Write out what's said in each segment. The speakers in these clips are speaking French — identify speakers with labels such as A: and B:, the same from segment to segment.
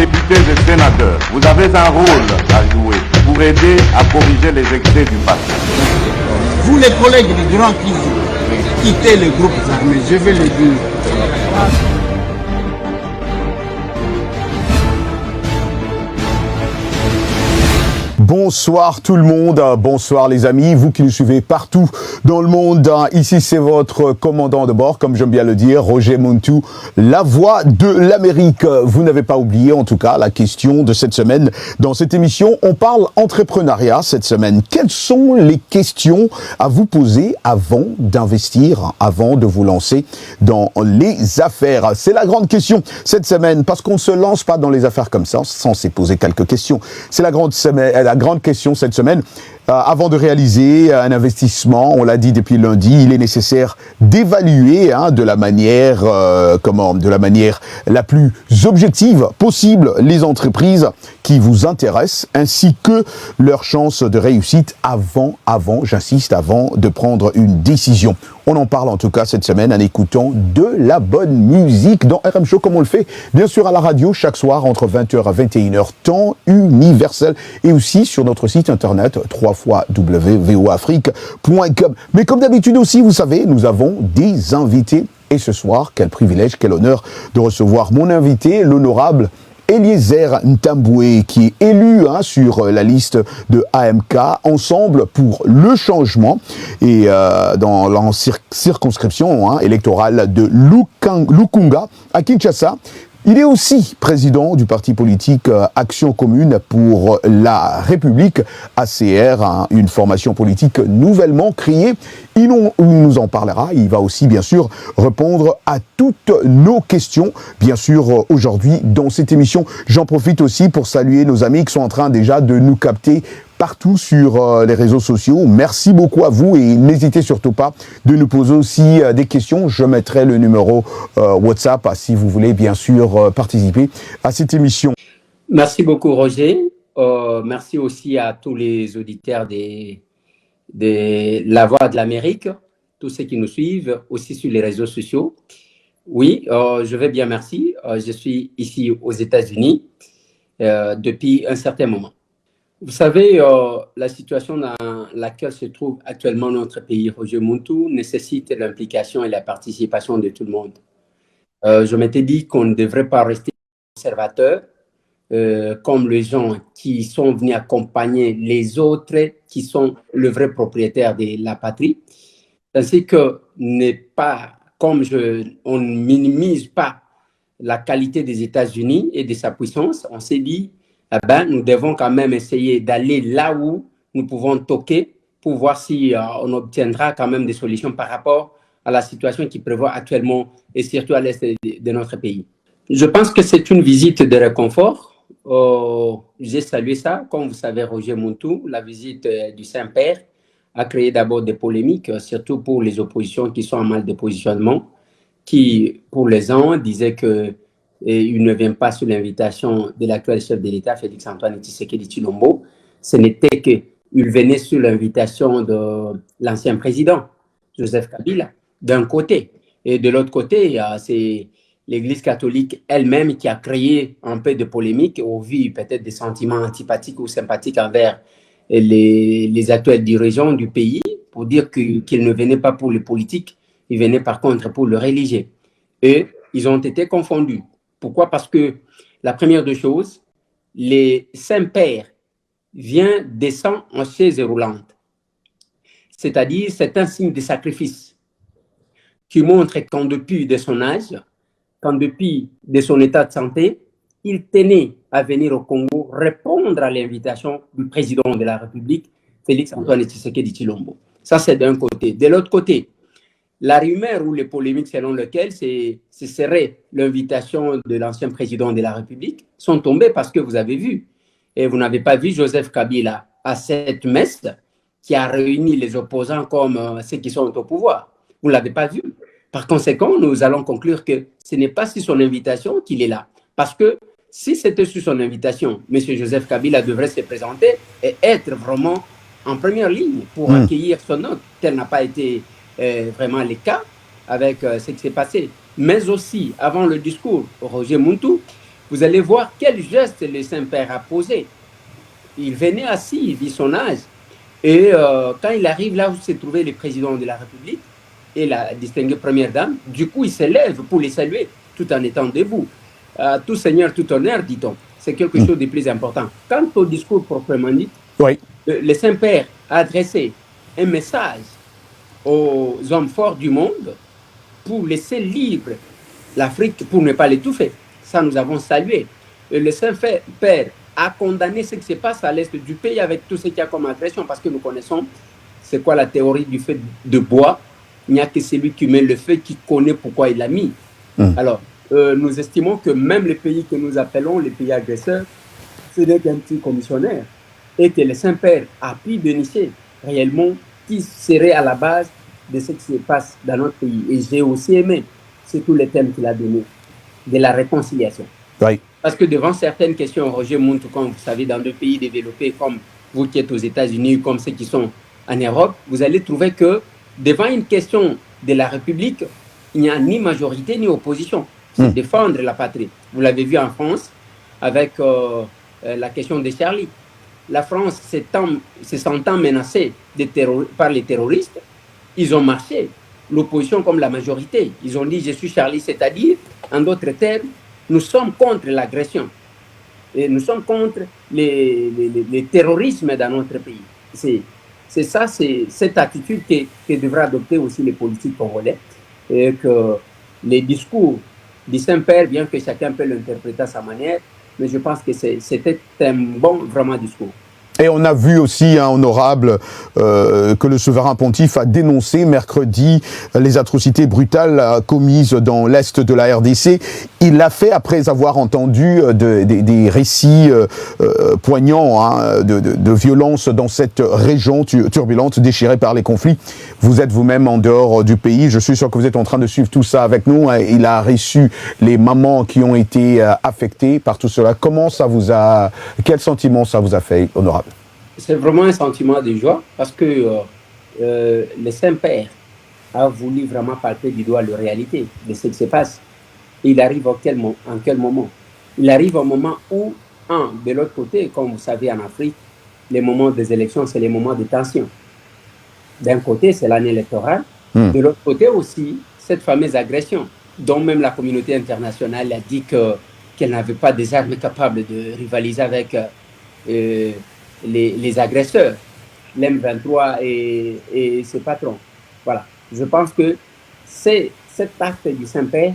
A: députés et sénateurs, vous avez un rôle à jouer pour aider à corriger les excès du passé.
B: Vous les collègues du Grand qui quittez les groupes armés, je vais le dire.
C: Bonsoir tout le monde, bonsoir les amis, vous qui nous suivez partout dans le monde. Ici c'est votre commandant de bord, comme j'aime bien le dire, Roger Muntu, la voix de l'Amérique. Vous n'avez pas oublié en tout cas la question de cette semaine. Dans cette émission, on parle entrepreneuriat cette semaine. Quelles sont les questions à vous poser avant d'investir, avant de vous lancer dans les affaires? C'est la grande question cette semaine, parce qu'on ne se lance pas dans les affaires comme ça sans se poser quelques questions. C'est la grande question cette semaine. Avant de réaliser un investissement, on l'a dit depuis lundi, il est nécessaire d'évaluer de la manière la plus objective possible les entreprises qui vous intéressent ainsi que leurs chances de réussite avant de prendre une décision. On en parle en tout cas cette semaine en écoutant de la bonne musique dans RM Show comme on le fait bien sûr à la radio chaque soir entre 20h et 21h temps universel et aussi sur notre site internet www.voafrique.com. Mais comme d'habitude aussi, vous savez, nous avons des invités et ce soir, quel privilège, quel honneur de recevoir mon invité, l'honorable Eliezer Ntamboué, qui est élu sur la liste de AMK, Ensemble pour le changement, et dans la circonscription électorale de Lukunga, à Kinshasa. Il est aussi président du parti politique Action Commune pour la République, ACR, une formation politique nouvellement créée. Il nous en parlera. Il va aussi, bien sûr, répondre à toutes nos questions, bien sûr, aujourd'hui, dans cette émission. J'en profite aussi pour saluer nos amis qui sont en train déjà de nous capter partout sur les réseaux sociaux. Merci beaucoup à vous et n'hésitez surtout pas de nous poser aussi des questions. Je mettrai le numéro WhatsApp si vous voulez bien sûr participer à cette émission.
D: Merci beaucoup Roger. Merci aussi à tous les auditeurs de La Voix de l'Amérique, tous ceux qui nous suivent aussi sur les réseaux sociaux. Oui, je vais bien, merci. Je suis ici aux États-Unis depuis un certain moment. Vous savez, la situation dans laquelle se trouve actuellement notre pays, Roger Muntu, nécessite l'implication et la participation de tout le monde. Je m'étais dit qu'on ne devrait pas rester observateur comme les gens qui sont venus accompagner les autres qui sont le vrai propriétaire de la patrie, ainsi que on ne minimise pas la qualité des États-Unis et de sa puissance. On s'est dit nous devons quand même essayer d'aller là où nous pouvons toquer pour voir si on obtiendra quand même des solutions par rapport à la situation qui prévoit actuellement et surtout à l'est de notre pays. Je pense que c'est une visite de réconfort. J'ai salué ça. Comme vous savez, Roger Muntu, la visite du Saint-Père a créé d'abord des polémiques, surtout pour les oppositions qui sont en mal de positionnement, qui, pour les uns, disaient que il ne vient pas sous l'invitation de l'actuel chef de l'État, Félix-Antoine Tshisekedi Tshilombo. Ce n'était qu'il venait sous l'invitation de l'ancien président, Joseph Kabila, d'un côté. Et de l'autre côté, c'est l'Église catholique elle-même qui a créé un peu de polémique au vu peut-être des sentiments antipathiques ou sympathiques envers les actuels dirigeants du pays pour dire qu'ils ne venaient pas pour le politique, ils venaient par contre pour le religieux. Et ils ont été confondus. Pourquoi? Parce que la première des choses, les Saint-Père descend en chaise roulante. C'est-à-dire, c'est un signe de sacrifice qui montre qu'en dépit de son âge, qu'en dépit de son état de santé, il tenait à venir au Congo répondre à l'invitation du président de la République, Félix-Antoine Tshisekedi Tshilombo. Ça, c'est d'un côté. De l'autre côté, la rumeur ou les polémiques selon lesquelles ce serait l'invitation de l'ancien président de la République sont tombées parce que vous avez vu, et vous n'avez pas vu Joseph Kabila à cette messe qui a réuni les opposants comme ceux qui sont au pouvoir. Vous ne l'avez pas vu. Par conséquent, nous allons conclure que ce n'est pas sur son invitation qu'il est là. Parce que si c'était sur son invitation, M. Joseph Kabila devrait se présenter et être vraiment en première ligne pour accueillir son hôte. Tel n'a pas été vraiment le cas avec ce qui s'est passé. Mais aussi, avant le discours, Roger Muntu, vous allez voir quel geste le Saint-Père a posé. Il venait assis, vu son âge, et quand il arrive là où se trouvait le président de la République et la distinguée première dame, du coup il se lève pour les saluer tout en étant debout. Tout seigneur, tout honneur, dit-on. C'est quelque chose de plus important. Quant au discours proprement dit,
C: Oui.
D: le Saint-Père a adressé un message aux hommes forts du monde pour laisser libre l'Afrique, pour ne pas l'étouffer. Ça, nous avons salué. Et le Saint-Père a condamné ce qui se passe à l'est du pays avec tout ce qu'il y a comme agression, parce que nous connaissons c'est quoi la théorie du feu de bois. Il n'y a que celui qui met le feu qui connaît pourquoi il l'a mis. Alors, nous estimons que même les pays que nous appelons les pays agresseurs, c'est des petits commissionnaires, et que le Saint-Père a pu dénicher réellement qui serait à la base de ce qui se passe dans notre pays. Et j'ai aussi aimé, c'est tous les thèmes qu'il a donnés, de la réconciliation.
C: Oui.
D: Parce que devant certaines questions, Roger montre, comme vous savez, dans des pays développés comme vous qui êtes aux États-Unis, comme ceux qui sont en Europe, vous allez trouver que devant une question de la République, il n'y a ni majorité ni opposition. C'est défendre la patrie. Vous l'avez vu en France avec la question de Charlie. La France, se sentant menacée par les terroristes, ils ont marché. L'opposition comme la majorité. Ils ont dit « je suis Charlie », c'est-à-dire, en d'autres termes, nous sommes contre l'agression. Et nous sommes contre les terrorismes dans notre pays. C'est ça, c'est cette attitude que devraient adopter aussi les politiques congolais. Et que les discours du Saint-Père, bien que chacun peut l'interpréter à sa manière, mais je pense que c'était un bon, vraiment discours.
C: Et on a vu aussi, honorable, que le souverain pontife a dénoncé mercredi les atrocités brutales commises dans l'est de la RDC. Il l'a fait après avoir entendu des récits poignants de violence dans cette région turbulente, déchirée par les conflits. Vous êtes vous-même en dehors du pays. Je suis sûr que vous êtes en train de suivre tout ça avec nous. Il a reçu les mamans qui ont été affectées par tout cela. Quel sentiment ça vous a fait, honorable?
D: C'est vraiment un sentiment de joie parce que le Saint-Père a voulu vraiment palper du doigt la réalité de ce qui se passe. Il arrive en quel moment? Il arrive au moment où, de l'autre côté, comme vous savez en Afrique, les moments des élections, c'est les moments de tension. D'un côté, c'est l'année électorale. De l'autre côté aussi, cette fameuse agression, dont même la communauté internationale a dit qu'elle n'avait pas des armes capables de rivaliser avec les agresseurs, l'M23 et ses patrons. Voilà. Je pense que cet acte du Saint-Père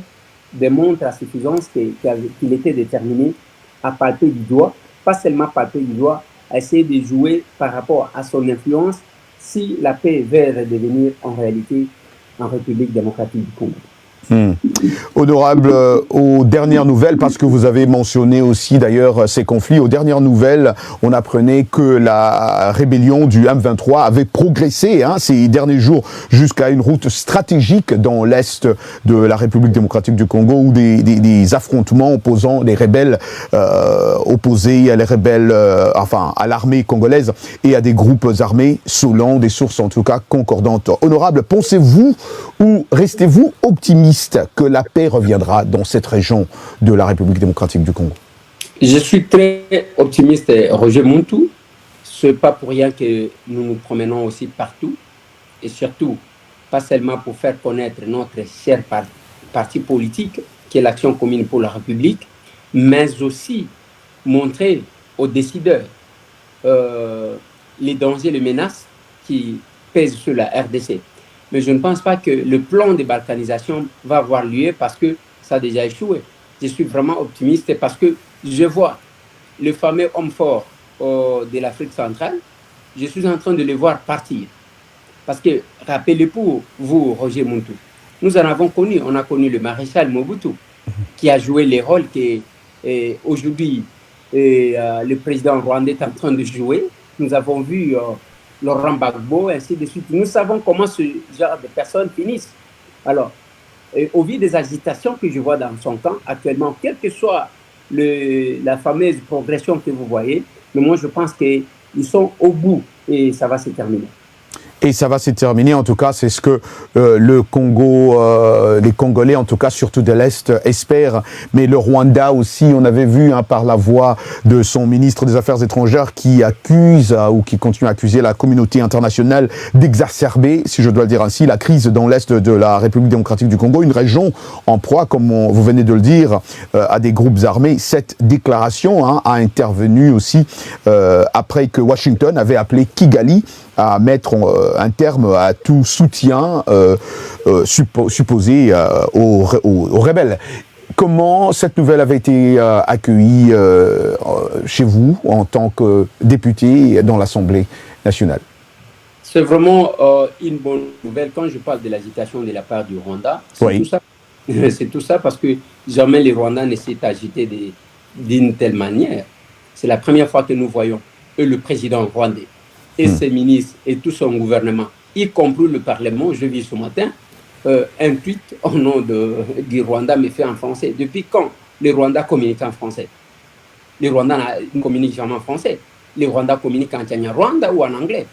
D: démontre à suffisance qu'il était déterminé à palper du doigt, pas seulement palper du doigt, à essayer de jouer par rapport à son influence si la paix va redevenir en réalité en République démocratique du Congo.
C: Honorable, aux dernières nouvelles, parce que vous avez mentionné aussi d'ailleurs ces conflits, aux dernières nouvelles, on apprenait que la rébellion du M23 avait progressé ces derniers jours jusqu'à une route stratégique dans l'est de la République démocratique du Congo, où des affrontements opposant les rebelles opposés à les rebelles, à l'armée congolaise et à des groupes armés, selon des sources en tout cas concordantes. Honorable, pensez-vous ou restez-vous optimiste que la paix reviendra dans cette région de la République démocratique du Congo?
D: Je suis très optimiste, Roger Montou. Ce n'est pas pour rien que nous nous promenons aussi partout, et surtout, pas seulement pour faire connaître notre cher parti politique, qui est l'Action commune pour la République, mais aussi montrer aux décideurs les dangers, les menaces qui pèsent sur la RDC. Mais je ne pense pas que le plan de balkanisation va avoir lieu parce que ça a déjà échoué. Je suis vraiment optimiste parce que je vois le fameux homme fort de l'Afrique centrale, je suis en train de le voir partir. Parce que, rappelez pour vous, Roger Montou, nous en avons connu, on a connu le maréchal Mobutu, qui a joué les rôles qu'aujourd'hui le président rwandais est en train de jouer. Nous avons vu Laurent Gbagbo, ainsi de suite. Nous savons comment ce genre de personnes finissent. Alors, au vu des agitations que je vois dans son camp actuellement, quelle que soit la fameuse progression que vous voyez, mais moi je pense qu'ils sont au bout et ça va se terminer.
C: Et ça va se terminer, en tout cas, c'est ce que le Congo, les Congolais, en tout cas, surtout de l'Est, espèrent. Mais le Rwanda aussi, on avait vu par la voix de son ministre des Affaires étrangères qui accuse ou qui continue à accuser la communauté internationale d'exacerber, si je dois le dire ainsi, la crise dans l'Est de la République démocratique du Congo, une région en proie, comme vous venez de le dire, à des groupes armés. Cette déclaration a intervenu aussi après que Washington avait appelé Kigali à mettre un terme à tout soutien supposé aux rebelles. Comment cette nouvelle avait été accueillie chez vous en tant que député dans l'Assemblée nationale?
D: C'est vraiment une bonne nouvelle. Quand je parle de l'agitation de la part du Rwanda, c'est
C: oui.
D: tout ça. C'est tout ça parce que jamais les Rwandais ne s'est agité d'une telle manière. C'est la première fois que nous voyons le président rwandais et ses ministres et tout son gouvernement, y compris le Parlement, je vis ce matin, un tweet au nom du Rwanda mais fait en français. Depuis quand les Rwandais communiquent en français? Les Rwandais ne communiquent jamais en français. Les Rwandais communiquent en Rwanda ou en anglais.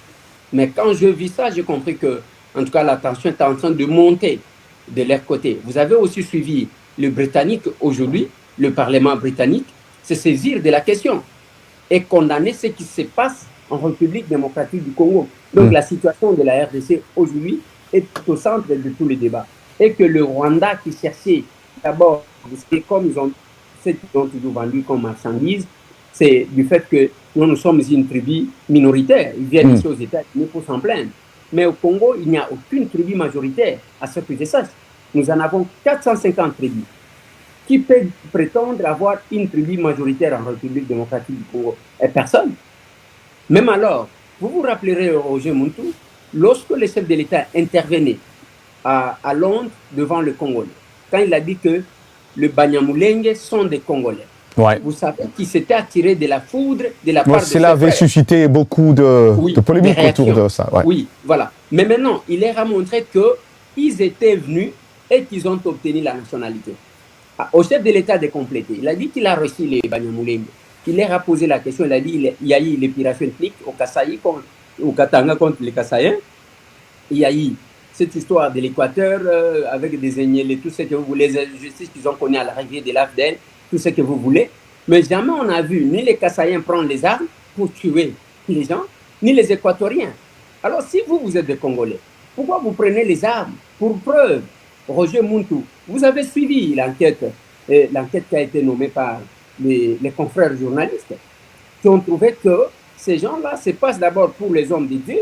D: Mais quand je vis ça, j'ai compris que, en tout cas, la tension est en train de monter de leur côté. Vous avez aussi suivi le Britannique aujourd'hui, le Parlement britannique, se saisir de la question et condamner ce qui se passe en République démocratique du Congo. Donc la situation de la RDC aujourd'hui est au centre de tous les débats. Et que le Rwanda qui cherchait d'abord, comme ce qu'ils ont toujours vendu comme marchandise, c'est du fait que nous sommes une tribu minoritaire. Ils viennent ici aux États-Unis pour s'en plaindre. Mais au Congo, il n'y a aucune tribu majoritaire, à ce que je sache. Nous en avons 450 tribus. Qui peut prétendre avoir une tribu majoritaire en République démocratique du Congo? Et personne. Même alors, vous vous rappellerez, Roger Muntu, lorsque le chef de l'État intervenait à Londres devant le Congolais, quand il a dit que les Banyamulenge sont des Congolais. Ouais. Vous savez qu'il s'était attiré de la foudre de la part de
C: cela avait suscité beaucoup de polémiques autour de ça. Ouais.
D: Oui, voilà. Mais maintenant, il leur a montré qu'ils étaient venus et qu'ils ont obtenu la nationalité. Au chef de l'État de compléter, il a dit qu'il a reçu les Banyamulenge. Il leur a posé la question, il a dit il y a eu l'épiration ethnique au Kasaï, au Katanga contre les Kasaïens. Il y a eu cette histoire de l'Équateur avec des Agnelés, tout ce que vous voulez, les injustices qu'ils ont connues à l'arrivée de l'AFDL, tout ce que vous voulez. Mais jamais on a vu ni les Kasaïens prendre les armes pour tuer les gens, ni les Équatoriens. Alors si vous êtes des Congolais, pourquoi vous prenez les armes? Pour preuve, Roger Muntu, vous avez suivi l'enquête qui a été nommée par les confrères journalistes qui ont trouvé que ces gens-là se passent d'abord pour les hommes de Dieu.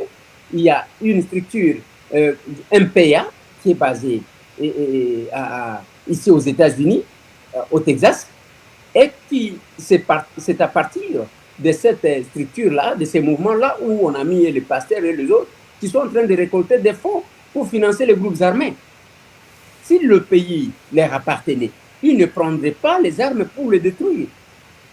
D: Il y a une structure MPA qui est basée ici aux États-Unis, au Texas, et qui c'est à partir de cette structure-là, de ces mouvements-là, où on a mis les pasteurs et les autres qui sont en train de récolter des fonds pour financer les groupes armés. Si le pays leur appartenait, ils ne prendraient pas les armes pour les détruire.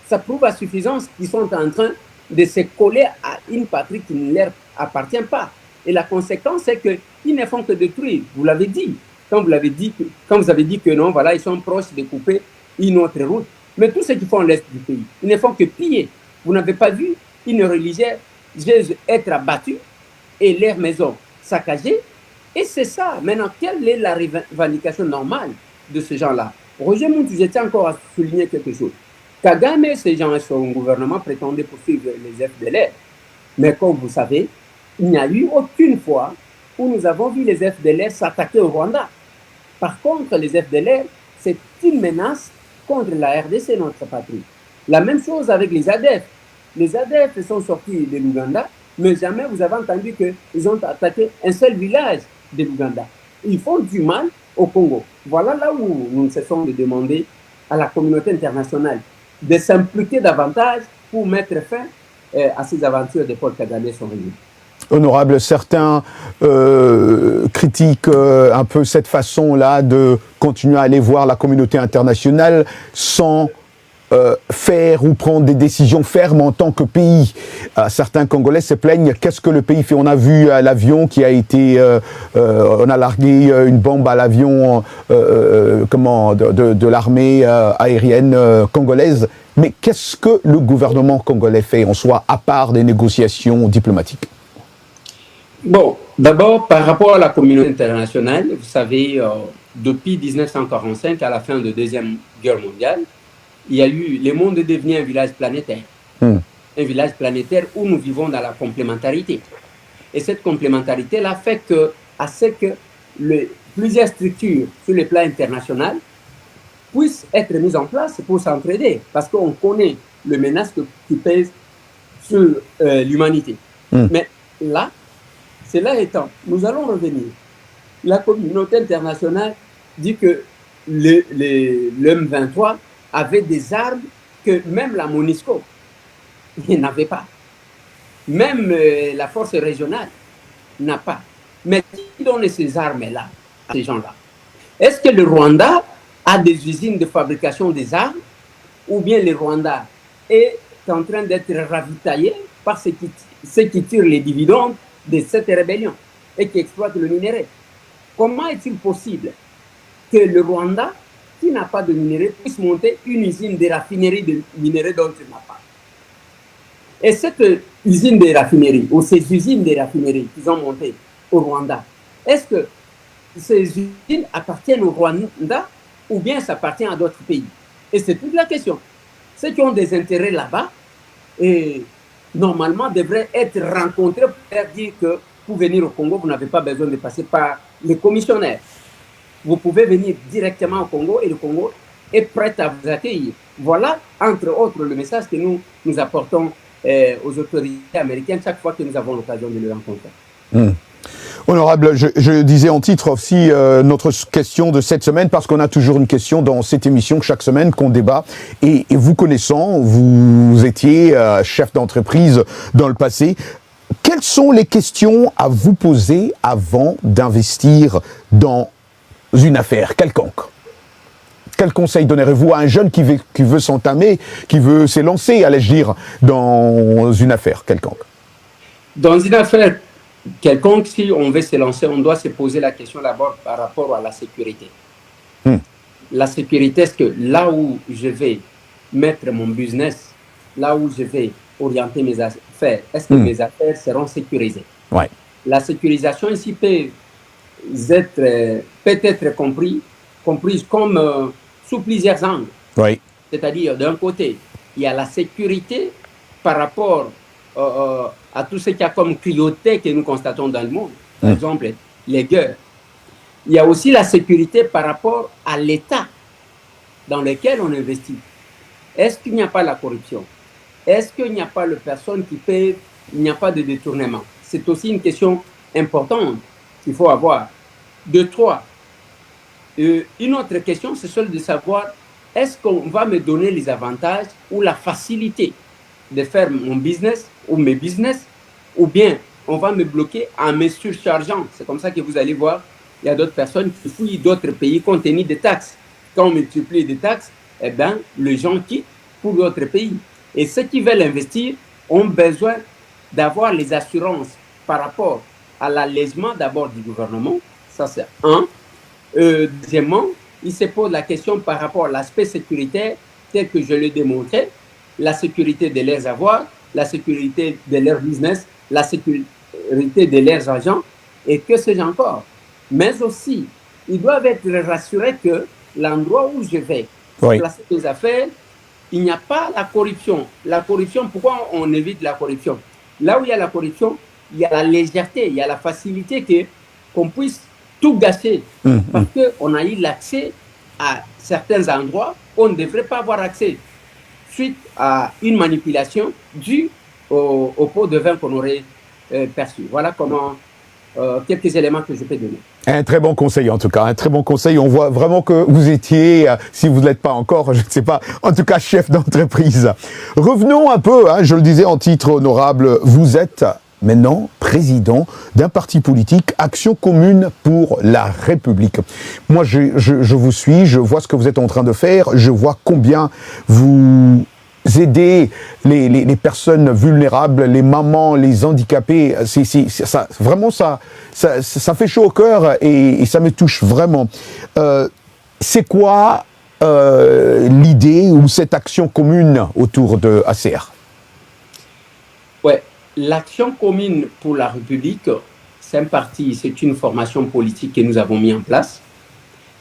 D: Ça prouve à suffisance qu'ils sont en train de se coller à une patrie qui ne leur appartient pas. Et la conséquence, c'est qu'ils ne font que détruire. Vous l'avez dit. Quand vous avez dit que non, voilà, ils sont proches de couper une autre route. Mais tous ceux qui font l'Est du pays, ils ne font que piller. Vous n'avez pas vu une religieuse être abattue et leurs maisons saccagées. Et c'est ça. Maintenant, quelle est la revendication normale de ces gens-là? Roger Muntu, je tiens encore à souligner quelque chose. Kagame et ces gens et son gouvernement prétendaient poursuivre les FDLR. Mais comme vous savez, il n'y a eu aucune fois où nous avons vu les FDLR s'attaquer au Rwanda. Par contre, les FDLR, c'est une menace contre la RDC, notre patrie. La même chose avec les ADF. Les ADF sont sortis de l'Ouganda, mais jamais vous avez entendu qu'ils ont attaqué un seul village de l'Ouganda. Ils font du mal au Congo. Voilà là où nous cessons de demander à la communauté internationale de s'impliquer davantage pour mettre fin à ces aventures de Paul Kagame et son régime.
C: Honorable, certains critiquent un peu cette façon-là de continuer à aller voir la communauté internationale sans faire ou prendre des décisions fermes en tant que pays. Certains Congolais se plaignent, qu'est-ce que le pays fait? On a vu l'avion qui a été, on a largué une bombe à l'avion de l'armée aérienne congolaise. Mais qu'est-ce que le gouvernement congolais fait en soi, à part des négociations diplomatiques?
D: Bon, d'abord, par rapport à la communauté internationale, vous savez, depuis 1945, à la fin de la Deuxième Guerre mondiale, il y a eu, le monde est devenu un village planétaire. Un village planétaire où nous vivons dans la complémentarité. Et cette complémentarité-là fait que, à ce que plusieurs structures sur le plan international puissent être mises en place pour s'entraider, parce qu'on connaît les menaces qui pèsent sur l'humanité. Mais là, cela étant, nous allons revenir. La communauté internationale dit que le M23 avait des armes que même la MONUSCO n'avait pas. Même la force régionale n'a pas. Mais qui donne ces armes-là à ces gens-là? Est-ce que le Rwanda a des usines de fabrication des armes ou bien le Rwanda est en train d'être ravitaillé par ceux qui tirent les dividendes de cette rébellion et qui exploitent le minerai? Comment est-il possible que le Rwanda, qui n'a pas de minerai, puisse monter une usine de raffinerie de minerai dont il n'a pas? Et cette usine de raffinerie, ou ces usines de raffinerie qu'ils ont montées au Rwanda, est-ce que ces usines appartiennent au Rwanda ou bien ça appartient à d'autres pays? Et c'est toute la question. Ceux qui ont des intérêts là-bas, normalement, devraient être rencontrés pour faire dire que pour venir au Congo, vous n'avez pas besoin de passer par les commissionnaires. Vous pouvez venir directement au Congo et le Congo est prêt à vous accueillir. Voilà, entre autres, le message que nous apportons aux autorités américaines chaque fois que nous avons l'occasion de les rencontrer.
C: Honorable, je disais en titre aussi notre question de cette semaine, parce qu'on a toujours une question dans cette émission chaque semaine qu'on débat. Et vous connaissant, vous étiez chef d'entreprise dans le passé. Quelles sont les questions à vous poser avant d'investir dans une affaire quelconque? Quel conseil donnerez-vous à un jeune qui veut s'entamer, qui veut s'élancer, allais-je dire, dans une affaire quelconque? Dans une affaire
D: quelconque, si on veut se lancer, on doit se poser la question d'abord par rapport à la sécurité. La sécurité, est-ce que là où je vais mettre mon business, là où je vais orienter mes affaires, est-ce que mes affaires seront sécurisées? La sécurisation ici peut être comprise comme sous plusieurs angles. C'est-à-dire, d'un côté, il y a la sécurité par rapport à tout ce qu'il y a comme cruauté que nous constatons dans le monde. Par exemple, les guerres. Il y a aussi la sécurité par rapport à l'État dans lequel on investit. Est-ce qu'il n'y a pas la corruption? Est-ce qu'il n'y a pas de personnes qui paient? Il n'y a pas de détournement? C'est aussi une question importante qu'il faut avoir. De trois, une autre question, c'est celle de savoir, est-ce qu'on va me donner les avantages ou la facilité de faire mon business ou mes business, ou bien on va me bloquer en me surchargeant? C'est comme ça que vous allez voir, il y a d'autres personnes qui fuient d'autres pays compte tenu des taxes. Quand on multiplie des taxes, eh bien, les gens quittent pour d'autres pays. Et ceux qui veulent investir ont besoin d'avoir les assurances par rapport à l'allègement d'abord du gouvernement. Ça, c'est un. Deuxièmement, il se pose la question par rapport à l'aspect sécuritaire, tel que je l'ai démontré, la sécurité de leurs avoirs, la sécurité de leur business, la sécurité de leurs agents, et que sais-je encore. Mais aussi, ils doivent être rassurés que l'endroit où je vais placer mes affaires, il n'y a pas la corruption. La corruption, pourquoi on évite la corruption? Là où il y a la corruption, il y a la légèreté, il y a la facilité qu'on puisse tout gâcher. Parce qu'on a eu l'accès à certains endroits où on ne devrait pas avoir accès suite à une manipulation due au pot de vin qu'on aurait perçu. Voilà comment quelques éléments que je peux donner.
C: Un très bon conseil en tout cas, un très bon conseil. On voit vraiment que vous étiez, si vous ne l'êtes pas encore, je ne sais pas, en tout cas chef d'entreprise. Revenons un peu, je le disais en titre honorable, vous êtes maintenant président d'un parti politique, Action commune pour la République. Moi, je vous suis, je vois ce que vous êtes en train de faire, je vois combien vous aidez les personnes vulnérables, les mamans, les handicapés. Ça, vraiment, ça fait chaud au cœur et ça me touche vraiment. C'est quoi l'idée ou cette action commune autour de ACR?
D: Ouais. L'action commune pour la République, c'est une formation politique que nous avons mis en place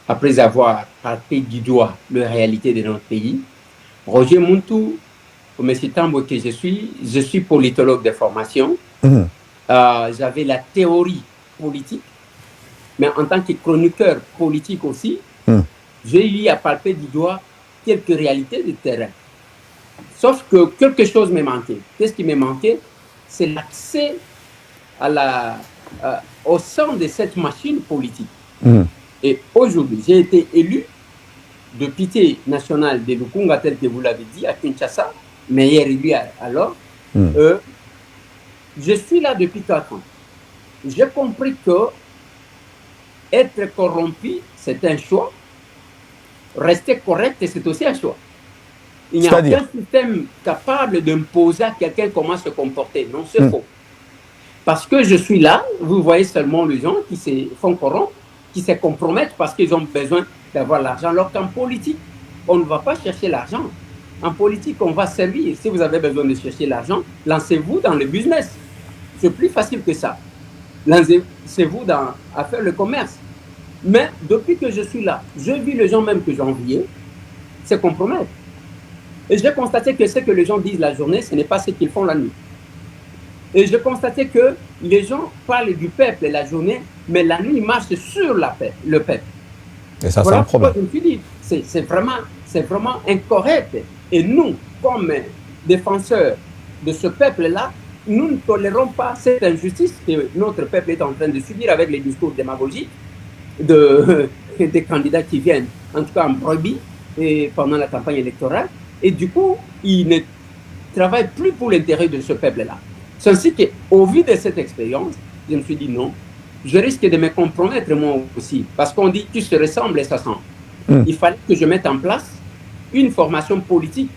D: après avoir palpé du doigt la réalité de notre pays. Roger Muntu, M. Tambo que je suis politologue de formation. J'avais la théorie politique, mais en tant que chroniqueur politique aussi, j'ai eu à palper du doigt quelques réalités du terrain. Sauf que quelque chose me manquait. Qu'est-ce qui me manquait? C'est l'accès au sein de cette machine politique. Et aujourd'hui, j'ai été élu député national de Lukunga, tel que vous l'avez dit, à Kinshasa, meilleur élu alors. Je suis là depuis 4 ans. J'ai compris que être corrompu, c'est un choix. Rester correct, c'est aussi un choix. Il n'y a aucun système capable d'imposer à quelqu'un comment se comporter. Non, c'est faux. Parce que je suis là, vous voyez seulement les gens qui se font corrompre, qui se compromettent parce qu'ils ont besoin d'avoir l'argent. Alors qu'en politique, on ne va pas chercher l'argent. En politique, on va servir. Si vous avez besoin de chercher l'argent, lancez-vous dans le business. C'est plus facile que ça. Lancez-vous à faire le commerce. Mais depuis que je suis là, je vis les gens même que j'enviais se compromettre. Et j'ai constaté que ce que les gens disent la journée, ce n'est pas ce qu'ils font la nuit. Et j'ai constaté que les gens parlent du peuple la journée, mais la nuit, ils marchent sur le peuple.
C: Et ça, voilà, c'est un problème.
D: Je me suis dit, c'est vraiment incorrect. Et nous, comme défenseurs de ce peuple-là, nous ne tolérons pas cette injustice que notre peuple est en train de subir avec les discours démagogiques des candidats qui viennent, en tout cas en brebis, et pendant la campagne électorale. Et du coup, ils ne travaillent plus pour l'intérêt de ce peuple-là. C'est ainsi qu'au vu de cette expérience, je me suis dit non, je risque de me compromettre moi aussi. Parce qu'on dit tu se ressembles et ça sent. Il fallait que je mette en place une formation politique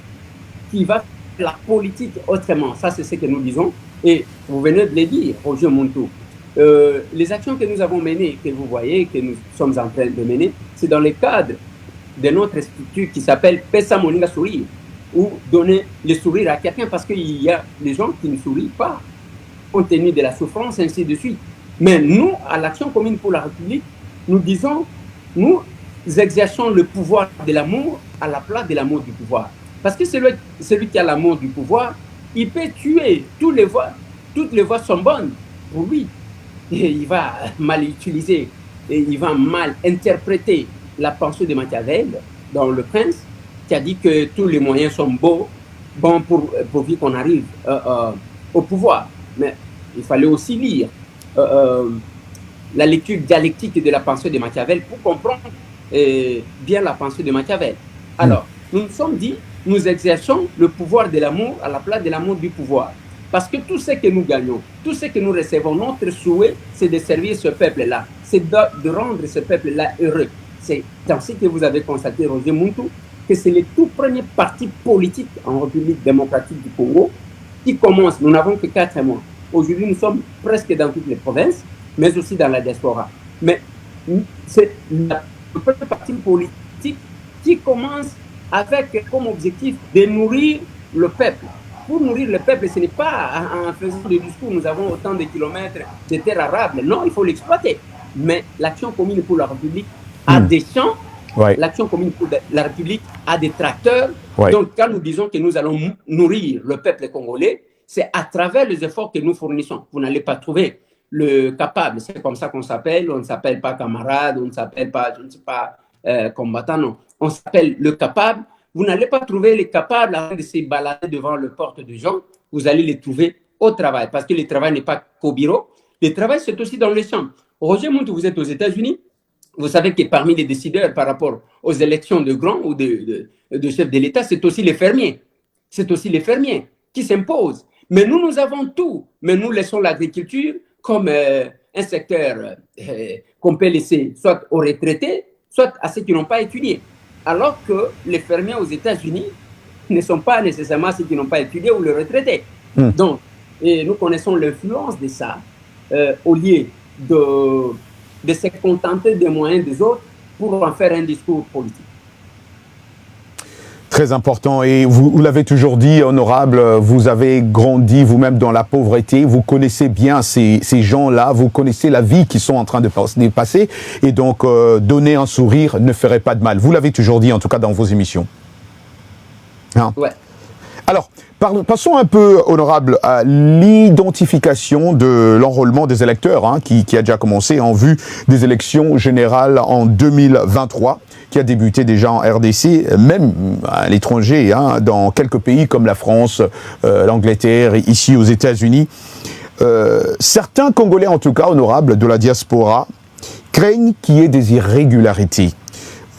D: qui va faire la politique autrement. Ça, c'est ce que nous disons. Et vous venez de le dire, Roger Muntu. Les actions que nous avons menées, que vous voyez, que nous sommes en train de mener, c'est dans le cadre de notre institut qui s'appelle Pesa Moninga Sourire, ou donner le sourire à quelqu'un, parce qu'il y a des gens qui ne sourient pas, compte tenu de la souffrance, ainsi de suite. Mais nous, à l'Action commune pour la République, nous disons, nous exerçons le pouvoir de l'amour à la place de l'amour du pouvoir. Parce que celui qui a l'amour du pouvoir, il peut tuer toutes les voies sont bonnes pour lui. Et il va mal utiliser, et il va mal interpréter la pensée de Machiavel dans Le Prince, qui a dit que tous les moyens sont bons pourvu qu'on arrive au pouvoir. Mais il fallait aussi lire la lecture dialectique de la pensée de Machiavel pour comprendre bien la pensée de Machiavel. Alors, nous nous sommes dit, nous exerçons le pouvoir de l'amour à la place de l'amour du pouvoir. Parce que tout ce que nous gagnons, tout ce que nous recevons, notre souhait, c'est de servir ce peuple-là, c'est de rendre ce peuple-là heureux. C'est dans ce que vous avez constaté, Roger Muntu, que c'est le tout premier parti politique en République démocratique du Congo qui commence. Nous n'avons que 4 mois. Aujourd'hui, nous sommes presque dans toutes les provinces, mais aussi dans la diaspora. Mais c'est le premier parti politique qui commence avec comme objectif de nourrir le peuple. Pour nourrir le peuple, ce n'est pas en faisant des discours, nous avons autant de kilomètres de terre arable. Non, il faut l'exploiter. Mais l'Action commune pour la République a des champs. Ouais. L'Action commune pour la République a des tracteurs. Ouais. Donc, quand nous disons que nous allons nourrir le peuple congolais, c'est à travers les efforts que nous fournissons. Vous n'allez pas trouver le capable. C'est comme ça qu'on s'appelle. On ne s'appelle pas camarade, on ne s'appelle pas, je ne sais pas, combattant, non. On s'appelle le capable. Vous n'allez pas trouver les capables de se balader devant le porte de gens. Vous allez les trouver au travail. Parce que le travail n'est pas qu'au bureau. Le travail, c'est aussi dans les champs. Roger Muntu, vous êtes aux États-Unis. Vous savez que parmi les décideurs par rapport aux élections de grands ou de chefs de l'État, c'est aussi les fermiers. C'est aussi les fermiers qui s'imposent. Mais nous avons tout. Mais nous laissons l'agriculture comme un secteur qu'on peut laisser soit aux retraités, soit à ceux qui n'ont pas étudié. Alors que les fermiers aux États-Unis ne sont pas nécessairement ceux qui n'ont pas étudié ou les retraités. Donc, et nous connaissons l'influence de ça au lieu de se contenter des moyens des autres pour en faire un discours politique.
C: Très important. Et vous l'avez toujours dit, honorable, vous avez grandi vous-même dans la pauvreté. Vous connaissez bien ces gens-là. Vous connaissez la vie qu'ils sont en train de passer. Et donc, donner un sourire ne ferait pas de mal. Vous l'avez toujours dit, en tout cas, dans vos émissions. Hein?
D: Ouais.
C: Alors, passons un peu, honorable, à l'identification de l'enrôlement des électeurs, hein, qui a déjà commencé en vue des élections générales en 2023, qui a débuté déjà en RDC, même à l'étranger, hein, dans quelques pays comme la France, l'Angleterre, ici aux États-Unis. Certains Congolais, en tout cas, honorables, de la diaspora, craignent qu'il y ait des irrégularités.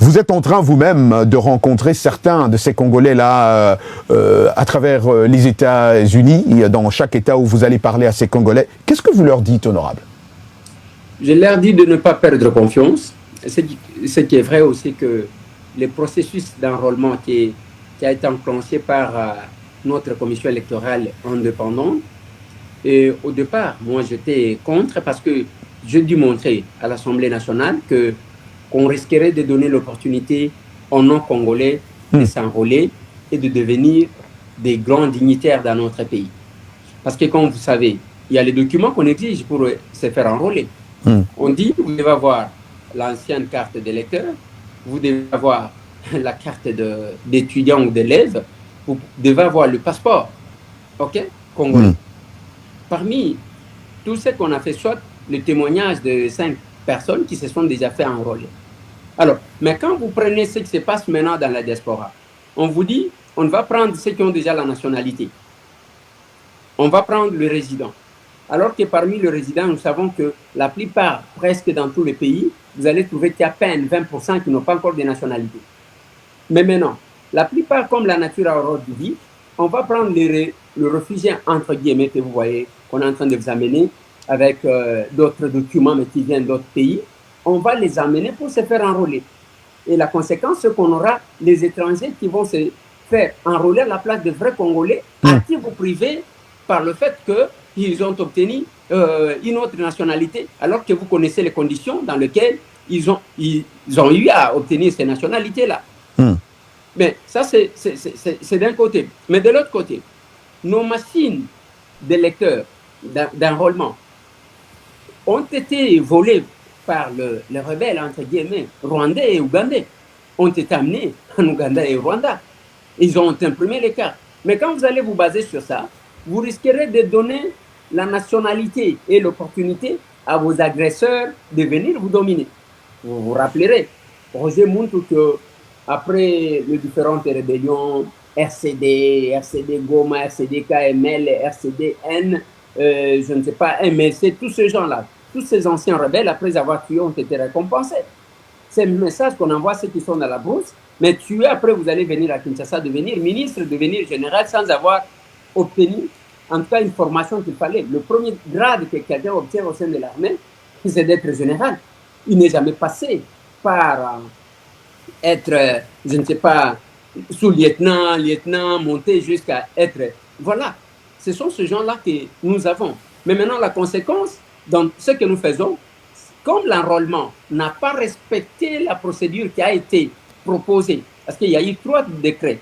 C: Vous êtes en train vous-même de rencontrer certains de ces Congolais-là à travers les États-Unis, dans chaque État où vous allez parler à ces Congolais. Qu'est-ce que vous leur dites, honorable?
D: Je leur dis de ne pas perdre confiance. Ce qui est vrai aussi que le processus d'enrôlement qui a été enclenché par notre commission électorale indépendante, et au départ, moi j'étais contre parce que j'ai dû montrer à l'Assemblée nationale qu'on risquerait de donner l'opportunité aux non-congolais de s'enrôler et de devenir des grands dignitaires dans notre pays. Parce que comme vous savez, il y a les documents qu'on exige pour se faire enrôler. On dit, vous devez avoir l'ancienne carte d'électeur, vous devez avoir la carte d'étudiant ou d'élève, vous devez avoir le passeport, ok, congolais. Parmi tous ce qu'on a fait, soit le témoignage de 5 personnes qui se sont déjà fait enrôler. Alors, mais quand vous prenez ce qui se passe maintenant dans la diaspora, on vous dit, on va prendre ceux qui ont déjà la nationalité. On va prendre le résident. Alors que parmi les résidents, nous savons que la plupart, presque dans tous les pays, vous allez trouver qu'il y a à peine 20% qui n'ont pas encore de nationalité. Mais maintenant, la plupart, comme la nature a horreur du vide, on va prendre le réfugié, entre guillemets, que vous voyez, qu'on est en train de vous amener, avec d'autres documents, mais qui viennent d'autres pays. On va les amener pour se faire enrôler. Et la conséquence, c'est qu'on aura les étrangers qui vont se faire enrôler à la place de vrais Congolais, actifs ou privés, par le fait qu'ils ont obtenu une autre nationalité, alors que vous connaissez les conditions dans lesquelles ils ont eu à obtenir ces nationalités-là. Mais ça, c'est d'un côté. Mais de l'autre côté, nos machines d'électeurs, d'enrôlement, ont été volées par les rebelles, entre guillemets, rwandais et ougandais, ont été amenés en Ouganda et Rwanda. Ils ont imprimé les cartes. Mais quand vous allez vous baser sur ça, vous risquerez de donner la nationalité et l'opportunité à vos agresseurs de venir vous dominer. Vous vous rappellerez, Roger Muntu, après les différentes rébellions, RCD Goma, RCD KML, RCDN, je ne sais pas, MLC, tous ces gens-là, tous ces anciens rebelles, après avoir tué, ont été récompensés. C'est le message qu'on envoie à ceux qui sont dans la brousse, mais tuer, après vous allez venir à Kinshasa, devenir ministre, devenir général, sans avoir obtenu, en tout cas, une formation qu'il fallait. Le premier grade que quelqu'un obtient au sein de l'armée, c'est d'être général. Il n'est jamais passé par être, je ne sais pas, sous-lieutenant, lieutenant, monté jusqu'à être... Voilà, ce sont ces gens-là que nous avons. Mais maintenant, la conséquence, dans ce que nous faisons, comme l'enrôlement n'a pas respecté la procédure qui a été proposée, parce qu'il y a eu 3 décrets,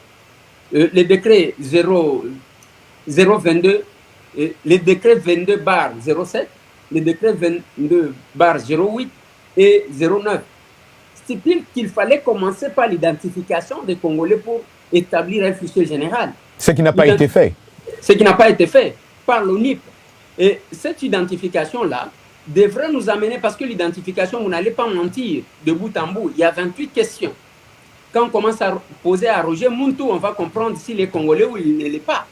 D: le décret 022, le décret 22/07, le décret 22/08 et 09, stipule qu'il fallait commencer par l'identification des Congolais pour établir un fichier général.
C: Ce qui n'a pas été fait.
D: Ce qui n'a pas été fait par l'ONIP. Et cette identification-là devrait nous amener, parce que l'identification, vous n'allez pas mentir de bout en bout, il y a 28 questions. Quand on commence à poser à Roger Muntu, on va comprendre s'il est Congolais ou il ne l'est pas.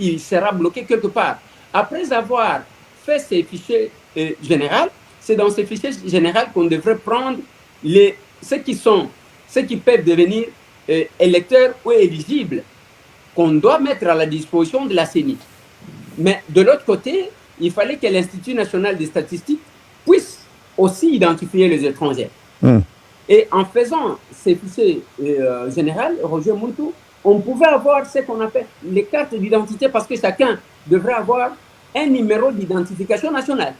D: Il sera bloqué quelque part. Après avoir fait ces fichiers généraux, c'est dans ces fichiers généraux qu'on devrait prendre ceux qui peuvent devenir électeurs ou éligibles, qu'on doit mettre à la disposition de la CENI. Mais de l'autre côté, il fallait que l'Institut national des statistiques puisse aussi identifier les étrangers. Et en faisant ces fichiers généraux, Roger Muntu, on pouvait avoir ce qu'on appelle les cartes d'identité, parce que chacun devrait avoir un numéro d'identification nationale.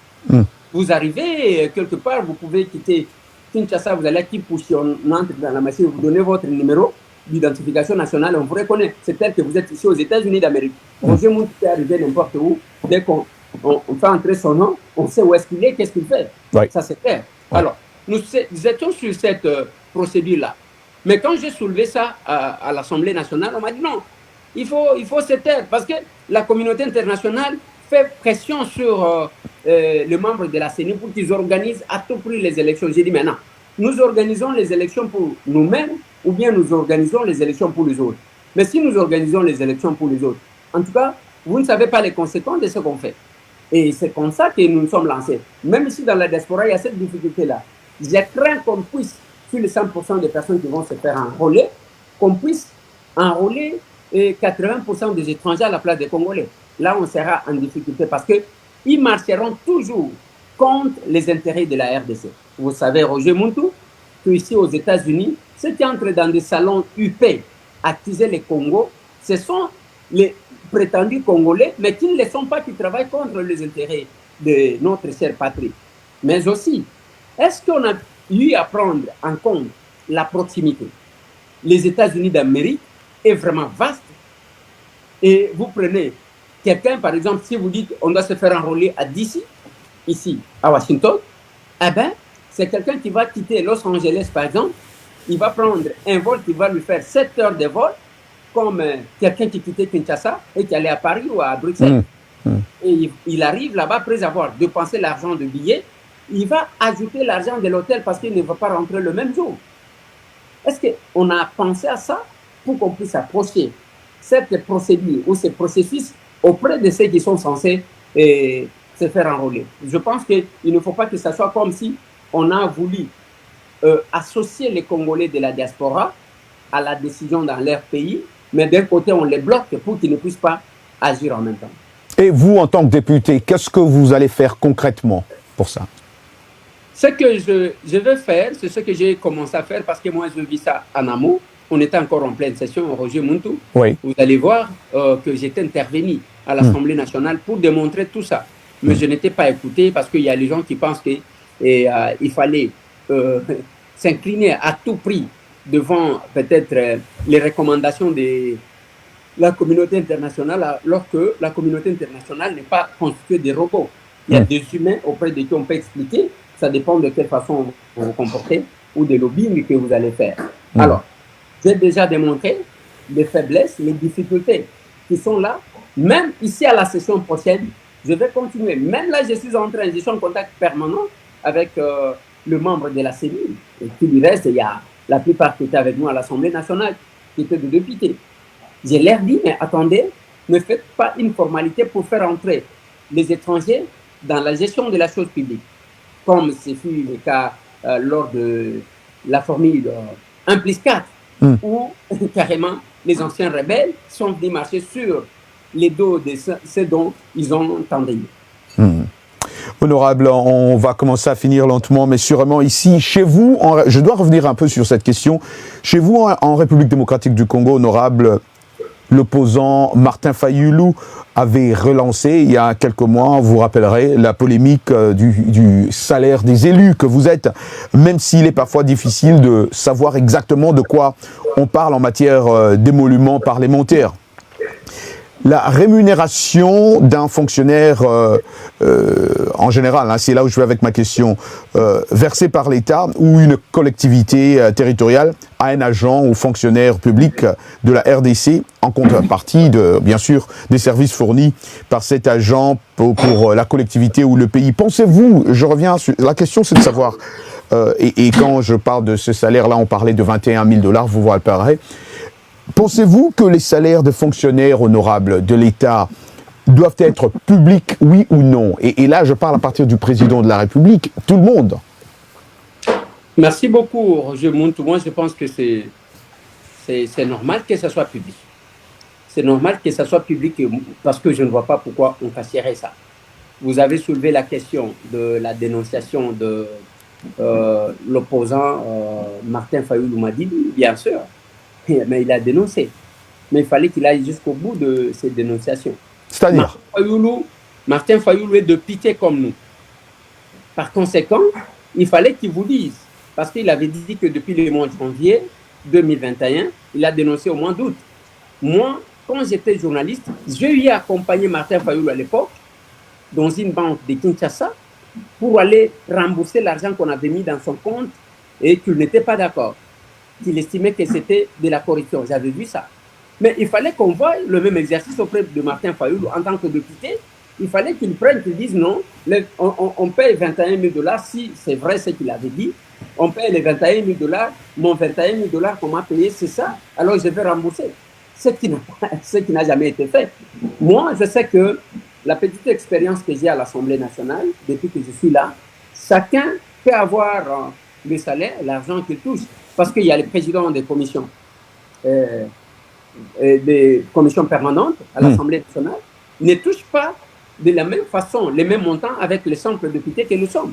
D: Vous arrivez quelque part, vous pouvez quitter Kinshasa, vous allez à Kipushi, on entre dans la machine, vous donnez votre numéro, d'identification nationale, on vous reconnaît. C'est tel que vous êtes ici aux États-Unis d'Amérique. Roger Mountou peut arriver n'importe où. Dès qu'on fait entrer son nom, on sait où est-ce qu'il est, qu'est-ce qu'il fait.
C: Oui.
D: Ça, c'est clair.
C: Oui.
D: Alors, nous étions sur cette procédure-là. Mais quand j'ai soulevé ça à l'Assemblée nationale, on m'a dit non, il faut se taire parce que la communauté internationale fait pression sur les membres de la CENI pour qu'ils organisent à tout prix les élections. J'ai dit maintenant, nous organisons les élections pour nous-mêmes ou bien nous organisons les élections pour les autres. Mais si nous organisons les élections pour les autres, en tout cas, vous ne savez pas les conséquences de ce qu'on fait. Et c'est comme ça que nous nous sommes lancés. Même ici dans la diaspora, il y a cette difficulté-là. J'ai craint qu'on puisse, sur les 100% des personnes qui vont se faire enrôler, qu'on puisse enrôler 80% des étrangers à la place des Congolais. Là, on sera en difficulté parce qu'ils marcheront toujours contre les intérêts de la RDC. Vous savez, Roger Mountou, qu'ici aux États-Unis, ceux qui entrent dans des salons UP accuser les Congos, ce sont les prétendus Congolais, mais qui ne le sont pas, qui travaillent contre les intérêts de notre chère patrie. Mais aussi, est-ce qu'on a eu à prendre en compte la proximité? Les États-Unis d'Amérique est vraiment vaste. Et vous prenez quelqu'un, par exemple, si vous dites on doit se faire enrôler à DC, ici, à Washington, eh bien, c'est quelqu'un qui va quitter Los Angeles, par exemple, il va prendre un vol qui va lui faire 7 heures de vol, comme quelqu'un qui quittait Kinshasa et qui allait à Paris ou à Bruxelles. Et il arrive là-bas, après avoir dépensé l'argent de billets, il va ajouter l'argent de l'hôtel parce qu'il ne va pas rentrer le même jour. Est-ce qu'on a pensé à ça pour qu'on puisse approcher cette procédure ou ce processus auprès de ceux qui sont censés se faire enrôler? Je pense qu'il ne faut pas que ça soit comme si on a voulu associer les Congolais de la diaspora à la décision dans leur pays, mais d'un côté, on les bloque pour qu'ils ne puissent pas agir en même temps.
C: Et vous, en tant que député, qu'est-ce que vous allez faire concrètement pour ça?
D: Ce que je veux faire, c'est ce que j'ai commencé à faire parce que moi, je vis ça en amont. On était encore en pleine session, Roger Mountou.
C: Oui.
D: Vous allez voir que j'étais intervenu à l'Assemblée nationale pour démontrer tout ça. Mais je n'étais pas écouté parce qu'il y a les gens qui pensent qu'il fallait s'incliner à tout prix devant peut-être les recommandations de la communauté internationale, alors que la communauté internationale n'est pas constituée de robots. Il y a des humains auprès de qui on peut expliquer. Ça dépend de quelle façon vous vous comportez ou des lobbying que vous allez faire. Alors, j'ai déjà démontré les faiblesses, les difficultés qui sont là. Même ici à la session prochaine, je vais continuer. Même là, je suis en contact permanent avec le membre de la CENI. Et tout le reste, il y a la plupart qui étaient avec nous à l'Assemblée nationale, qui étaient des députés. Je leur dis, mais attendez, ne faites pas une formalité pour faire entrer les étrangers dans la gestion de la chose publique, comme ce fut le cas lors de la formule 1+4, où carrément les anciens rebelles sont venus marcher sur les dos de ceux dont ils ont entendu.
C: Honorable, on va commencer à finir lentement, mais sûrement ici, chez vous, je dois revenir un peu sur cette question. Chez vous, en République démocratique du Congo, honorable, l'opposant Martin Fayulu avait relancé il y a quelques mois, vous vous rappellerez, la polémique du salaire des élus que vous êtes, même s'il est parfois difficile de savoir exactement de quoi on parle en matière d'émoluments parlementaires. La rémunération d'un fonctionnaire, en général, hein, c'est là où je vais avec ma question, versée par l'État ou une collectivité territoriale à un agent ou fonctionnaire public de la RDC en contrepartie de, bien sûr, des services fournis par cet agent pour la collectivité ou le pays. Pensez-vous, je reviens sur la question, c'est de savoir, et quand je parle de ce salaire-là, on parlait de 21 000 $, vous vous rappellerez. Pensez-vous que les salaires de fonctionnaires honorables de l'État doivent être publics, oui ou non? Et là, je parle à partir du président de la République, tout le monde.
D: Merci beaucoup, Roger Mountou. Moi, je pense que c'est normal que ça soit public. C'est normal que ça soit public parce que je ne vois pas pourquoi on cacherait ça. Vous avez soulevé la question de la dénonciation de l'opposant Martin Fayulu Madidi, bien sûr. Mais il a dénoncé. Mais il fallait qu'il aille jusqu'au bout de ces dénonciations.
C: C'est-à-dire
D: Martin Fayulu est de pitié comme nous. Par conséquent, il fallait qu'il vous dise, parce qu'il avait dit que depuis le mois de janvier, 2021, il a dénoncé au mois d'août. Moi, quand j'étais journaliste, j'ai eu accompagné Martin Fayoulou à l'époque dans une banque de Kinshasa pour aller rembourser l'argent qu'on avait mis dans son compte et qu'il n'était pas d'accord. Qu'il estimait que c'était de la corruption. J'avais vu ça. Mais il fallait qu'on voie le même exercice auprès de Martin Fayoulou en tant que député. Il fallait qu'il prenne, qu'il dise non, on paye 21 000 $, si c'est vrai ce qu'il avait dit. On paye les 21 000 $, mon 21 000 $ qu'on m'a payé, c'est ça, alors je vais rembourser. Ce qui n'a jamais été fait. Moi, je sais que la petite expérience que j'ai à l'Assemblée nationale, depuis que je suis là, chacun peut avoir le salaire, l'argent qu'il touche. Parce qu'il y a les présidents des commissions permanentes à l'Assemblée nationale, ne touchent pas de la même façon les mêmes montants avec les simples députés que nous sommes.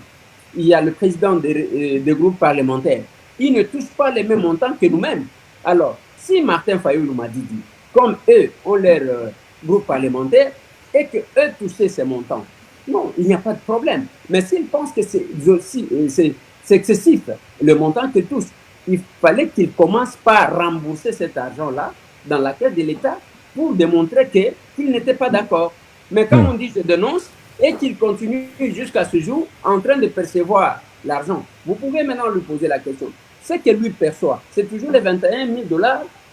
D: Il y a le président des groupes parlementaires. Il ne touche pas les mêmes montants que nous-mêmes. Alors, si Martin Fayoulou m'a dit, comme eux ont leur groupe parlementaire et qu'eux touchaient ces montants, non, il n'y a pas de problème. Mais s'ils pensent que c'est excessif, le montant qu'ils touchent, il fallait qu'ils commencent par rembourser cet argent-là dans la caisse de l'État pour démontrer qu'ils n'étaient pas d'accord. Mais quand on dit je dénonce et qu'il continue jusqu'à ce jour en train de percevoir l'argent, vous pouvez maintenant lui poser la question. Ce que lui perçoit, c'est toujours les 21 000 $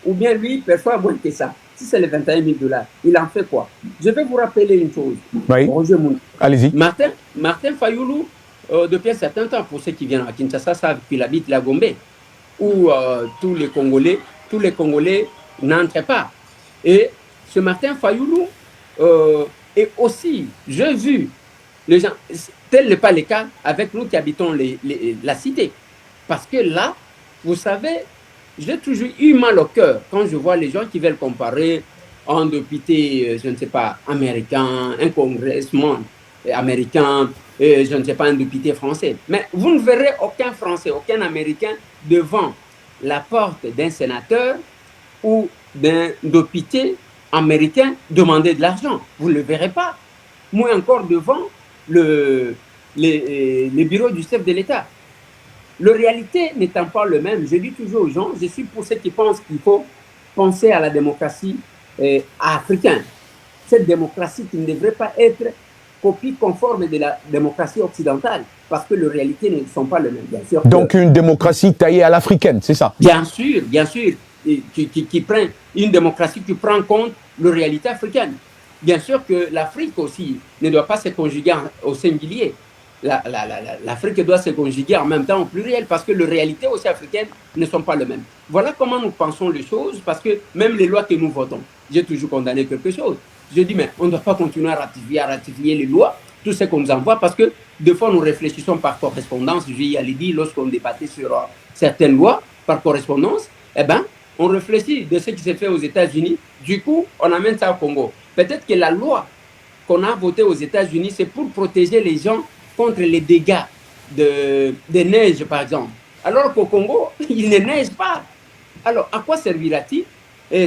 D: ou bien lui perçoit moins que ça. Si c'est les 21 000 $, il en fait quoi? Je vais vous rappeler une chose.
C: Oui.
D: Roger Mouni.
C: Allez-y.
D: Martin Fayoulou, depuis un certain temps, pour ceux qui viennent à Kinshasa, savent qu'il habite la Gombe, où tous les Congolais n'entrent pas. Et ce Martin Fayoulou, et aussi, j'ai vu les gens, tel n'est pas le cas avec nous qui habitons la cité. Parce que là, vous savez, j'ai toujours eu mal au cœur quand je vois les gens qui veulent comparer un député, je ne sais pas, américain, un congressman américain, je ne sais pas, un député français. Mais vous ne verrez aucun Français, aucun Américain devant la porte d'un sénateur ou d'un député américain demander de l'argent. Vous ne le verrez pas. Moins encore devant les bureaux du chef de l'État. La réalité n'étant pas le même, je dis toujours aux gens, je suis pour ceux qui pensent qu'il faut penser à la démocratie africaine. Cette démocratie qui ne devrait pas être copie conforme de la démocratie occidentale, parce que les réalités ne sont pas les mêmes. Bien sûr.
C: Donc une démocratie taillée à l'africaine, c'est ça?
D: Bien sûr, qui prend une démocratie qui prend en compte les réalités africaines. Bien sûr que l'Afrique aussi ne doit pas se conjuguer au singulier. L'Afrique doit se conjuguer en même temps au pluriel parce que les réalités aussi africaines ne sont pas les mêmes. Voilà comment nous pensons les choses, parce que même les lois que nous votons, j'ai toujours condamné quelque chose. Je dis, mais on ne doit pas continuer à ratifier les lois, tout ce qu'on nous envoie, parce que des fois nous réfléchissons par correspondance. Je y allais dire, lorsqu'on débattait sur certaines lois par correspondance, eh ben, on réfléchit de ce qui s'est fait aux États-Unis, du coup, on amène ça au Congo. Peut-être que la loi qu'on a votée aux États-Unis, c'est pour protéger les gens contre les dégâts de neige, par exemple. Alors qu'au Congo, il ne neige pas. Alors, à quoi servira-t-il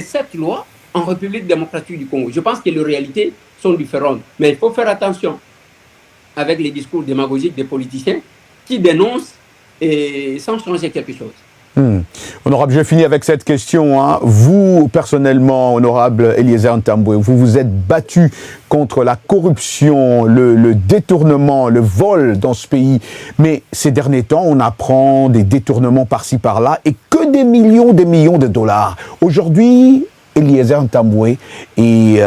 D: cette loi en République démocratique du Congo? Je pense que les réalités sont différentes. Mais il faut faire attention avec les discours démagogiques des politiciens qui dénoncent et sans changer quelque chose.
C: Honorable, je finis avec cette question. Hein. Vous, personnellement, honorable Eliezer Ntambwe, vous vous êtes battu contre la corruption, le détournement, le vol dans ce pays. Mais ces derniers temps, on apprend des détournements par-ci, par-là, et que des millions de dollars. Aujourd'hui, Eliezer Ntambwe et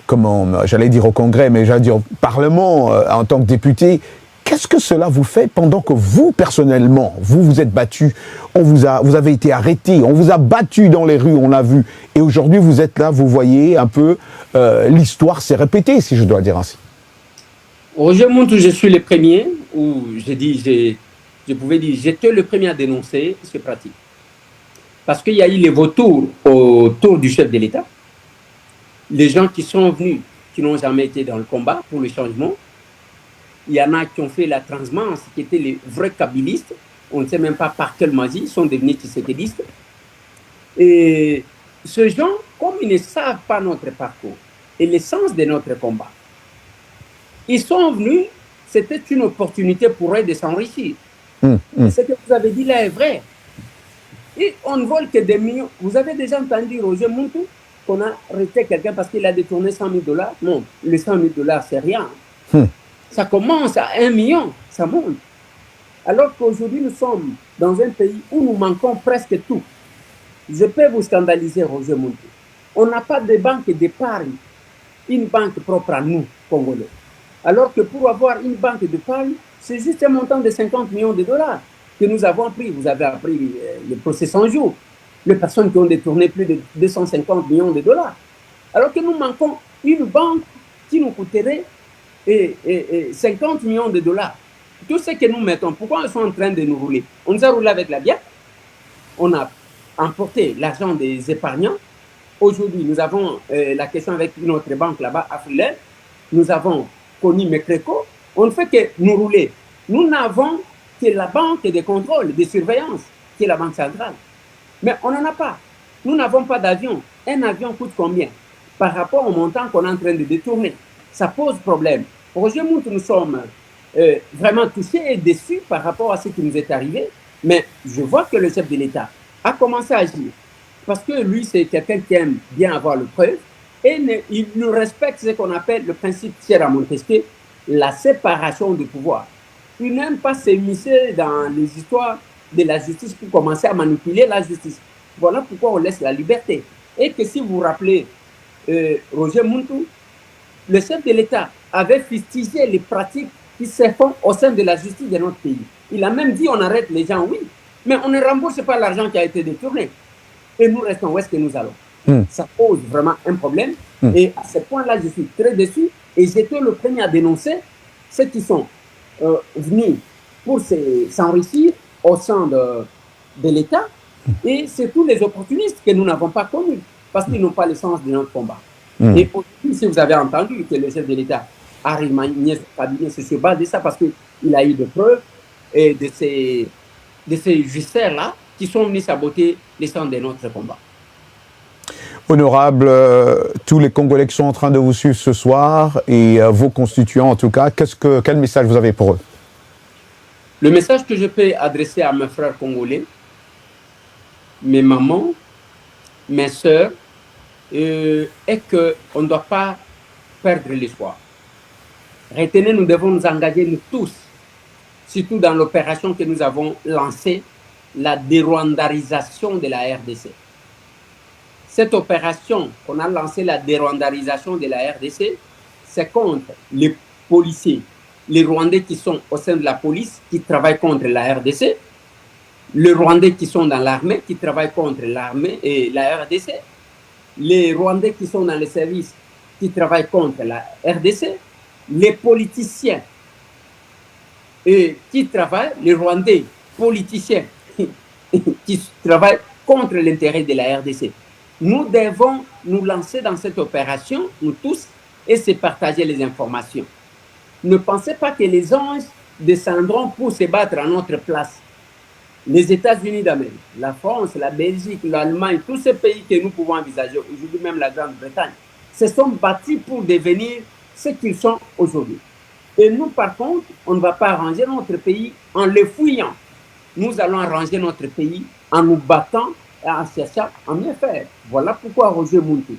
C: comment j'allais dire au Congrès, mais j'allais dire au Parlement en tant que député. Qu'est-ce que cela vous fait pendant que vous, personnellement, vous vous êtes battu, vous avez été arrêté, on vous a battu dans les rues, on l'a vu, et aujourd'hui vous êtes là, vous voyez un peu, l'histoire s'est répétée, si je dois dire ainsi.
D: Roger Montou, je suis le premier, où je pouvais dire, j'étais le premier à dénoncer ces pratiques. Parce qu'il y a eu les vautours autour du chef de l'État, les gens qui sont venus, qui n'ont jamais été dans le combat pour le changement. Il y en a qui ont fait la transhumance, qui étaient les vrais kabylistes. On ne sait même pas par quelle magie, ils sont devenus tshisekidistes. Et ces gens, comme ils ne savent pas notre parcours et l'essence de notre combat, ils sont venus, c'était une opportunité pour eux de s'enrichir. Ce que vous avez dit là est vrai. Et on ne vole que des millions. Vous avez déjà entendu Roger Muntu qu'on a arrêté quelqu'un parce qu'il a détourné 100 000 $? Non, les 100 000 $, c'est rien. Ça commence à 1 million, ça monte. Alors qu'aujourd'hui, nous sommes dans un pays où nous manquons presque tout. Je peux vous scandaliser, Roger Muntu. On n'a pas de banque d'épargne, une banque propre à nous, Congolais. Alors que pour avoir une banque d'épargne, c'est juste un montant de 50 millions de $. Que nous avons pris. Vous avez appris le procès 100 jours. Les personnes qui ont détourné plus de 250 millions de $. Alors que nous manquons une banque qui nous coûterait 50 millions de $. Tout ce que nous mettons, pourquoi ils sont en train de nous rouler? On nous a roulé avec la bière, on a emporté l'argent des épargnants. Aujourd'hui, nous avons la question avec une autre banque là-bas, Afrilaine. Nous avons connu Mekreco. On ne fait que nous rouler. Nous n'avons que la banque de contrôle, de surveillance, qui est la banque centrale. Mais on n'en a pas. Nous n'avons pas d'avion. Un avion coûte combien par rapport au montant qu'on est en train de détourner? Ça pose problème. Roger Muntu, nous sommes vraiment touchés et déçus par rapport à ce qui nous est arrivé. Mais je vois que le chef de l'État a commencé à agir. Parce que lui, c'est quelqu'un qui aime bien avoir le preuve. Et il nous respecte ce qu'on appelle le principe cher à Montesquieu, la séparation du pouvoir. Il n'aime pas s'immiscer dans les histoires de la justice pour commencer à manipuler la justice. Voilà pourquoi on laisse la liberté. Et que si vous vous rappelez, Roger Muntu, le chef de l'État avait fustigé les pratiques qui se font au sein de la justice de notre pays. Il a même dit on arrête les gens, oui, mais on ne rembourse pas l'argent qui a été détourné. Et nous restons, où est-ce que nous allons? Ça pose vraiment un problème. Et à ce point-là, je suis très déçu. Et j'étais le premier à dénoncer ceux qui sont venus pour s'enrichir au sein de l'État. Et c'est tous les opportunistes que nous n'avons pas connus parce qu'ils n'ont pas le sens de notre combat. Et aujourd'hui, si vous avez entendu que le chef de l'État a remanié son cabinet, c'est sur base de ça parce qu'il a eu des preuves et de ces justiciers-là qui sont venus saboter les sens de notre combat.
C: Honorable, tous les Congolais qui sont en train de vous suivre ce soir et vos constituants en tout cas, quel message vous avez pour eux?
D: Le message que je peux adresser à mes frères congolais, mes mamans, mes sœurs, est qu'on ne doit pas perdre l'espoir. Retenez, nous devons nous engager, nous tous, surtout dans l'opération que nous avons lancée, la dérwandarisation de la RDC. Cette opération qu'on a lancée, la dérwandarisation de la RDC, c'est contre les policiers, les Rwandais qui sont au sein de la police, qui travaillent contre la RDC, les Rwandais qui sont dans l'armée, qui travaillent contre l'armée et la RDC, les Rwandais qui sont dans les services, qui travaillent contre la RDC, les politiciens qui travaillent, les Rwandais politiciens qui travaillent contre l'intérêt de la RDC. Nous devons nous lancer dans cette opération, nous tous, et se partager les informations. Ne pensez pas que les anges descendront pour se battre à notre place. Les États-Unis d'Amérique, la France, la Belgique, l'Allemagne, tous ces pays que nous pouvons envisager, aujourd'hui même la Grande-Bretagne, se sont battus pour devenir ce qu'ils sont aujourd'hui. Et nous, par contre, on ne va pas arranger notre pays en le fouillant. Nous allons arranger notre pays en nous battant et en cherchant à mieux faire. Voilà pourquoi Roger Muntu,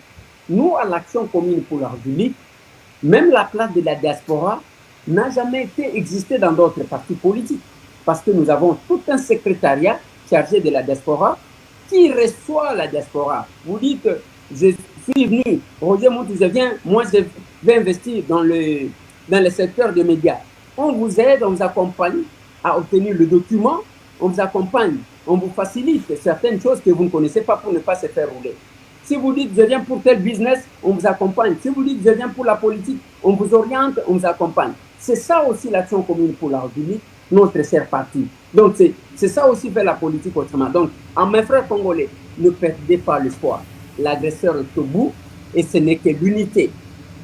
D: nous, à l'Action commune pour la République, même la place de la diaspora n'a jamais été existée dans d'autres partis politiques. Parce que nous avons tout un secrétariat chargé de la diaspora qui reçoit la diaspora. Vous dites, je suis venu, Roger Muntu, moi je vais investir dans le secteur des médias. On vous aide, on vous accompagne à obtenir le document, on vous accompagne, on vous facilite certaines choses que vous ne connaissez pas pour ne pas se faire rouler. Si vous dites, je viens pour tel business, on vous accompagne. Si vous dites, je viens pour la politique, on vous oriente, on vous accompagne. C'est ça aussi l'Action commune pour la République, notre cher parti. Donc, c'est ça aussi faire la politique autrement. Donc, à mes frères congolais, ne perdez pas l'espoir. L'agresseur est au bout et ce n'est que l'unité,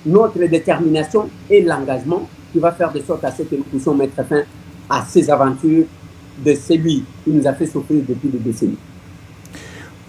D: notre détermination et l'engagement qui va faire de sorte à ce que nous puissions mettre fin à ces aventures de celui qui nous a fait souffrir depuis des décennies.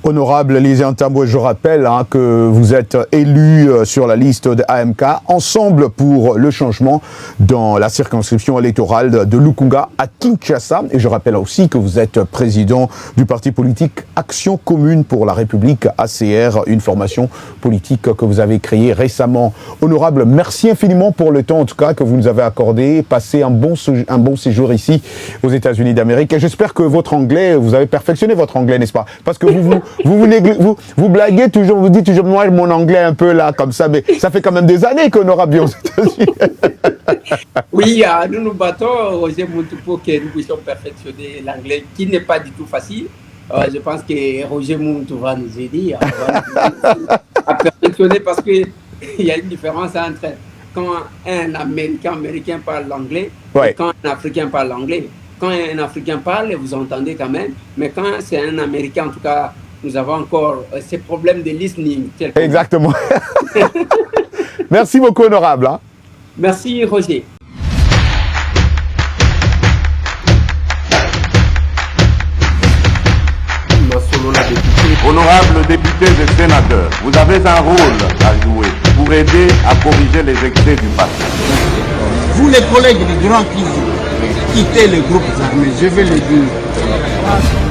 C: Honorable Lisian Tamboué, je rappelle que vous êtes élu sur la liste de AMK, Ensemble pour le changement dans la circonscription électorale de Lukunga à Kinshasa. Et je rappelle aussi que vous êtes président du parti politique Action Commune pour la République, ACR, une formation politique que vous avez créée récemment. Honorable, merci infiniment pour le temps en tout cas que vous nous avez accordé. Passez un bon séjour ici aux États-Unis d'Amérique. Et j'espère que votre anglais, vous avez perfectionné votre anglais, n'est-ce pas? Parce que vous blaguez toujours, vous dites toujours, moi, mon anglais un peu là, comme ça, mais ça fait quand même des années qu'on aura bien aux États-Unis.
D: Oui, nous nous battons, Roger Muntu, pour que nous puissions perfectionner l'anglais, qui n'est pas du tout facile. Je pense que Roger Muntu va nous aider à perfectionner parce qu'il y a une différence entre quand un Américain parle l'anglais et quand un Africain parle l'anglais. Quand un Africain parle, vous entendez quand même, mais quand c'est un Américain, en tout cas, nous avons encore ces problèmes de listening.
C: Exactement. Merci beaucoup, honorable.
D: Merci, Roger.
A: Honorables députés et sénateurs, vous avez un rôle à jouer pour aider à corriger les excès du passé.
B: Vous les collègues du Grand Kivu, quittez les groupes armés, je vais le dire.